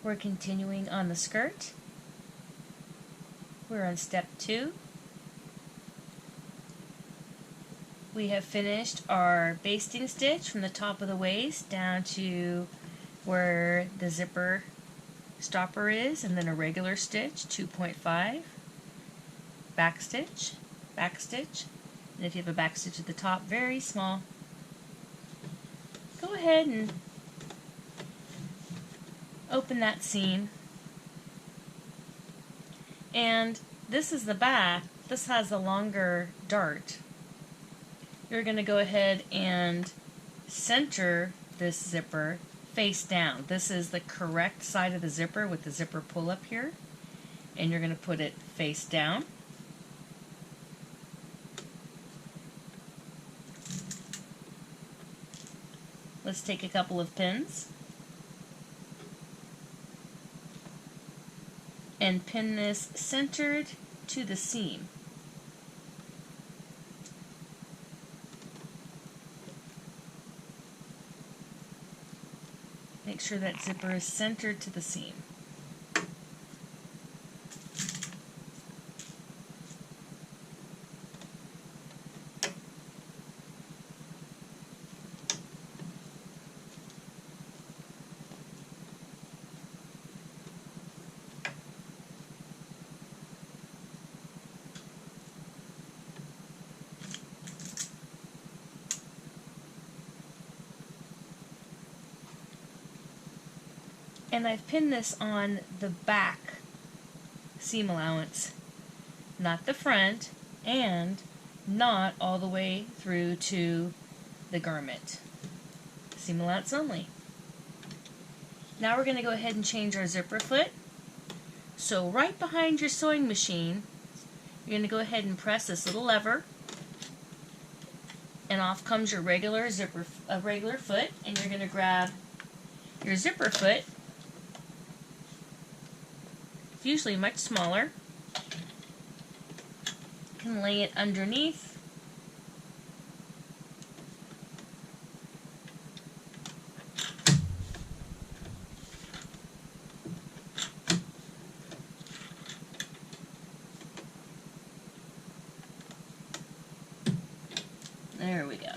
We're continuing on the skirt. We're on step 2. We have finished our basting stitch from the top of the waist down to where the zipper stopper is, and then a regular stitch, 2.5, back stitch, and if you have a back stitch at the top, very small. Go ahead and open that seam, and this is the back. This has a longer dart. You're going to go ahead and center this zipper face down. This is the correct side of the zipper with the zipper pull up here, and you're going to put it face down. Let's take a couple of pins and pin this centered to the seam. Make sure that zipper is centered to the seam. And I've pinned this on the back seam allowance, not the front, and not all the way through to the garment. Seam allowance only. Now we're going to go ahead and change our zipper foot. So right behind your sewing machine, you're going to go ahead and press this little lever, and off comes your regular foot, and you're going to grab your zipper foot. It's usually much smaller. You can lay it underneath. There we go.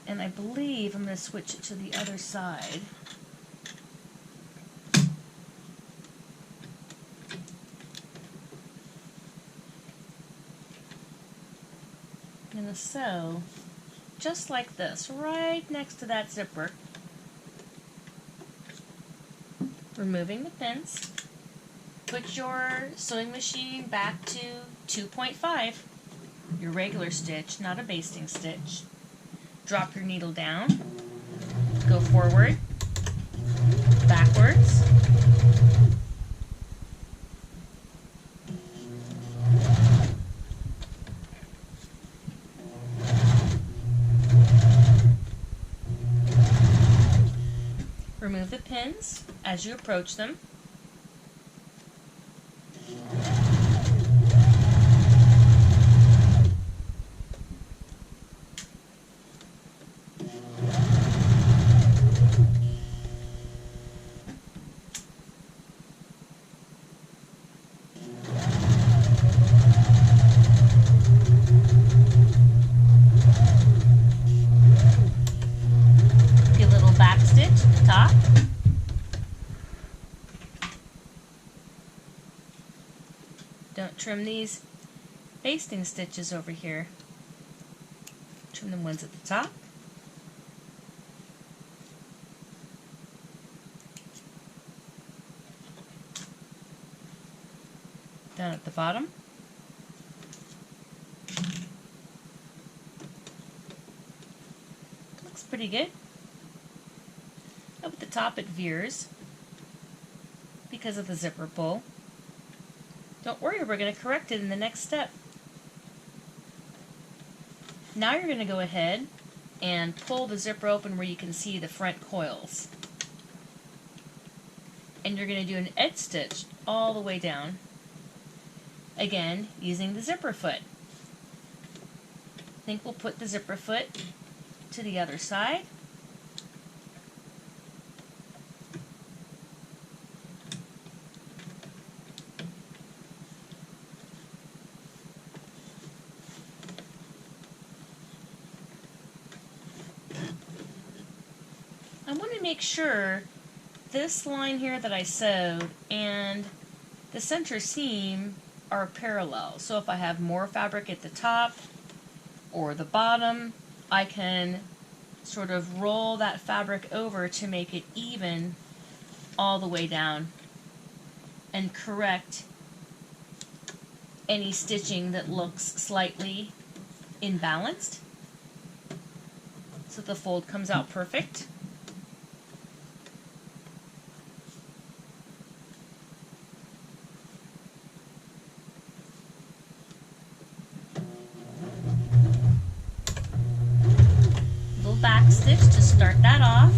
And I believe I'm going to switch it to the other side. I'm going to sew just like this, right next to that zipper. Removing the pins. Put your sewing machine back to 2.5, your regular stitch, not a basting stitch. Drop your needle down, go forward, backwards, remove the pins as you approach them. Top. Don't trim these basting stitches over here. Trim the ones at the top. Down at the bottom. Looks pretty good. Up at the top it veers because of the zipper pull. Don't worry, we're going to correct it in the next step. Now you're going to go ahead and pull the zipper open where you can see the front coils. And you're going to do an edge stitch all the way down. again using the zipper foot. I think we'll put the zipper foot to the other side. I want to make sure this line here that I sewed and the center seam are parallel. So if I have more fabric at the top or the bottom, I can sort of roll that fabric over to make it even all the way down and correct any stitching that looks slightly imbalanced so the fold comes out perfect. Back stitch to start that off.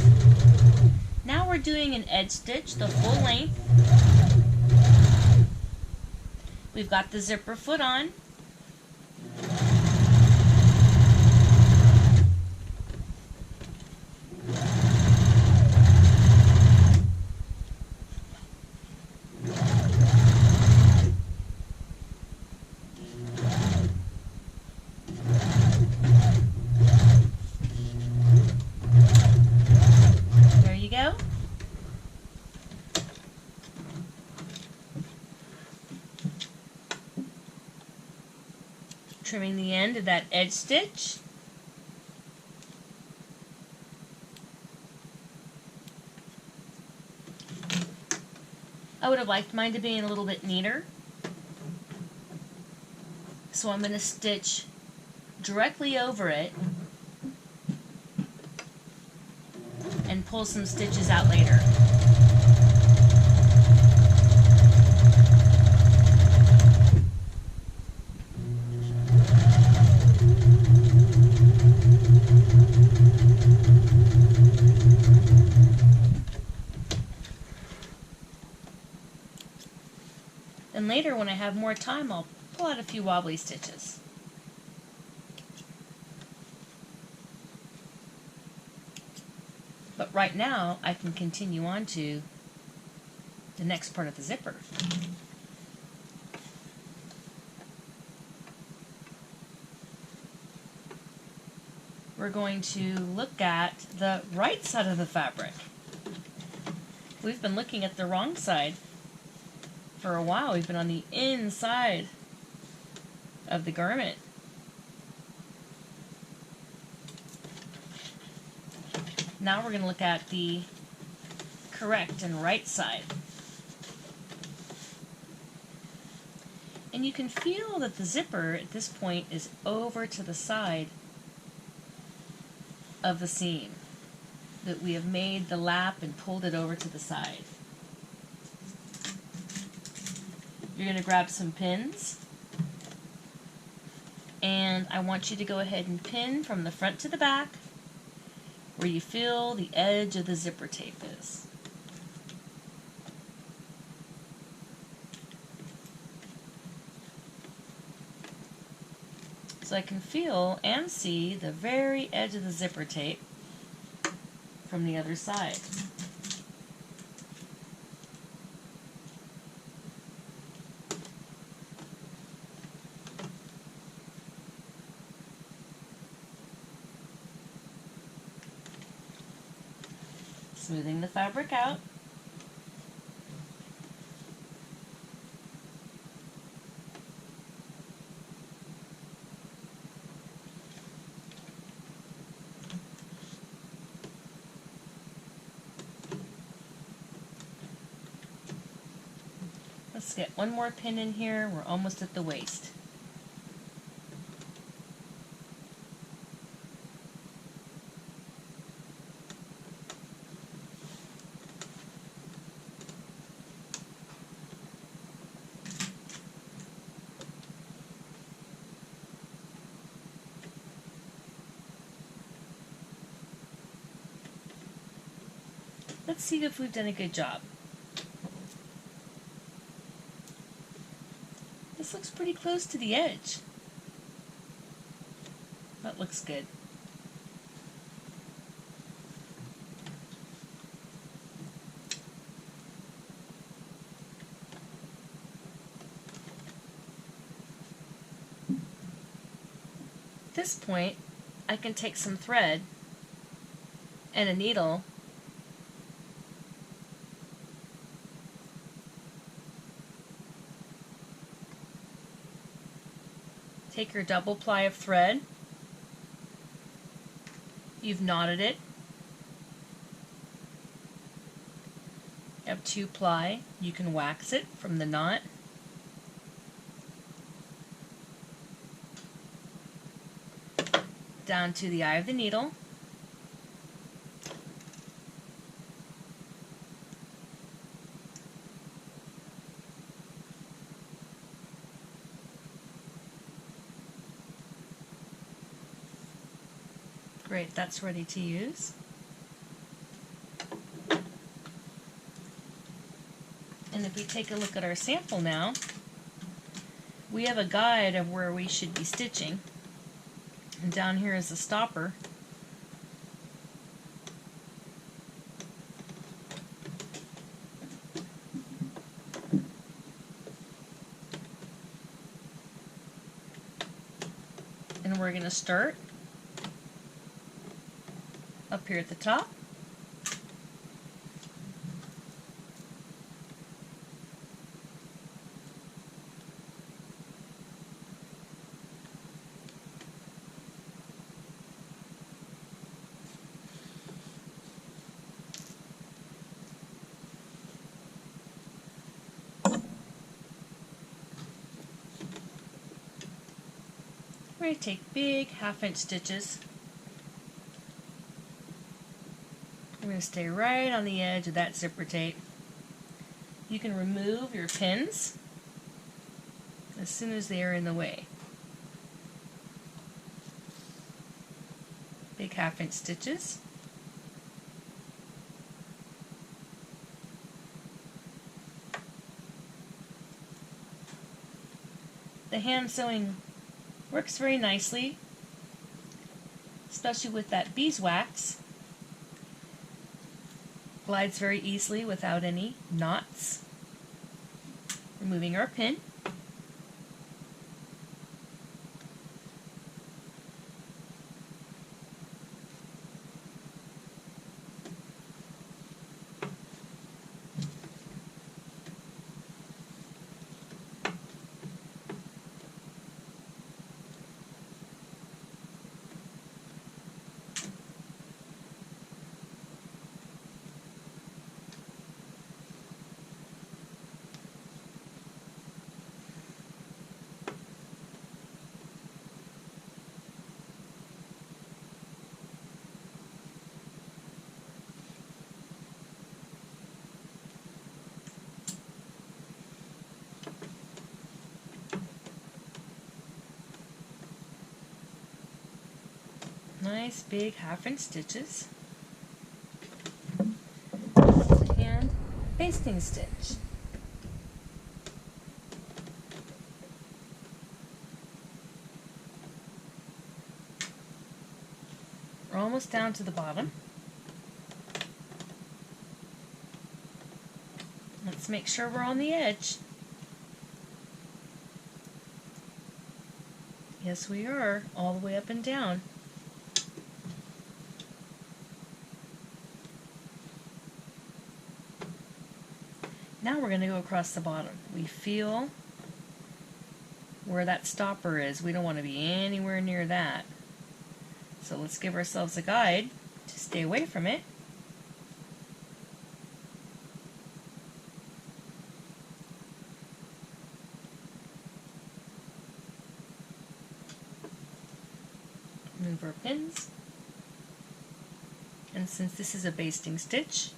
Now we're doing an edge stitch the full length. We've got the zipper foot on. Trimming the end of that edge stitch. I would have liked mine to be a little bit neater. So I'm going to stitch directly over it and pull some stitches out later. And later, when I have more time, I'll pull out a few wobbly stitches. But right now, I can continue on to the next part of the zipper. We're going to look at the right side of the fabric. We've been looking at the wrong side for a while. We've been on the inside of the garment. Now we're going to look at the correct and right side. And you can feel that the zipper at this point is over to the side of the seam. That we have made the lap and pulled it over to the side. You're going to grab some pins, and I want you to go ahead and pin from the front to the back where you feel the edge of the zipper tape is. So I can feel and see the very edge of the zipper tape from the other side. Smoothing the fabric out. Let's get one more pin in here. We're almost at the waist. Let's see if we've done a good job. This looks pretty close to the edge. That looks good. At this point, I can take some thread and a needle take your double ply of thread, you've knotted it, you have 2 ply, you can wax it from the knot, down to the eye of the needle, great, that's ready to use. And if we take a look at our sample now, we have a guide of where we should be stitching. And down here is a stopper. And we're going to start up here at the top. We're going to take big 1/2 inch stitches. We're going to stay right on the edge of that zipper tape. You can remove your pins as soon as they are in the way. Big 1/2 inch stitches. The hand sewing works very nicely, especially with that beeswax. Glides very easily without any knots. Removing our pin. Nice big 1/2 inch stitches. And basting stitch. We're almost down to the bottom. Let's make sure we're on the edge. Yes, we are, all the way up and down. Now we're going to go across the bottom. We feel where that stopper is. We don't want to be anywhere near that. So let's give ourselves a guide to stay away from it. Move our pins. And since this is a basting stitch,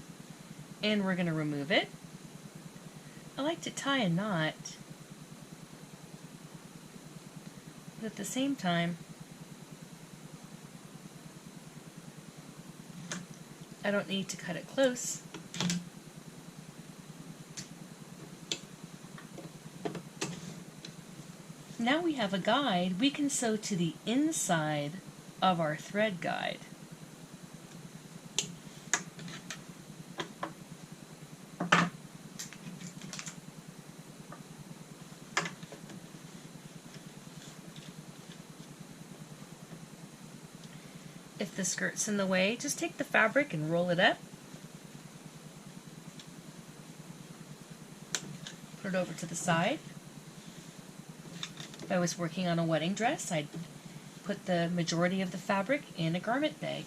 and we're going to remove it, I like to tie a knot, but at the same time, I don't need to cut it close. Now we have a guide. We can sew to the inside of our thread guide. If the skirt's in the way, just take the fabric and roll it up. Put it over to the side. If I was working on a wedding dress, I'd put the majority of the fabric in a garment bag.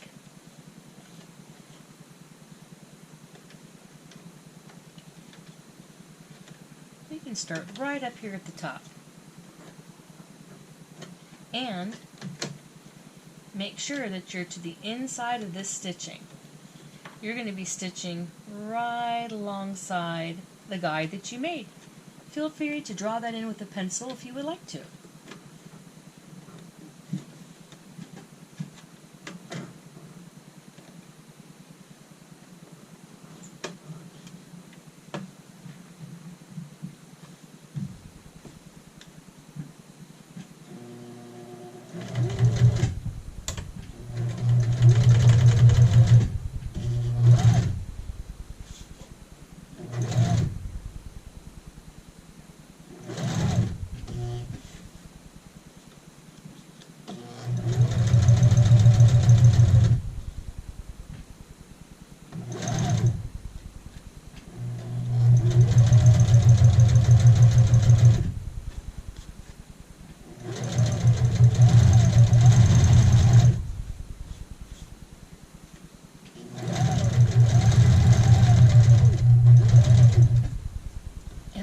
You can start right up here at the top. And make sure that you're to the inside of this stitching. You're going to be stitching right alongside the guide that you made. Feel free to draw that in with a pencil if you would like to.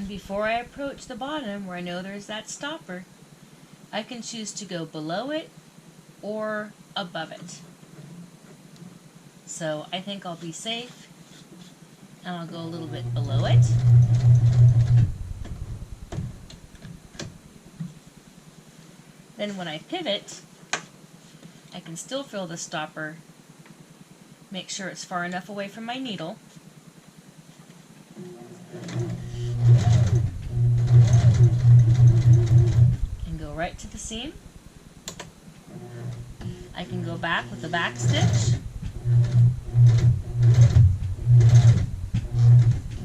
Before I approach the bottom where I know there's that stopper, I can choose to go below it or above it. So I think I'll be safe and I'll go a little bit below it. Then when I pivot, I can still feel the stopper, make sure it's far enough away from my needle. Right to the seam. I can go back with the back stitch.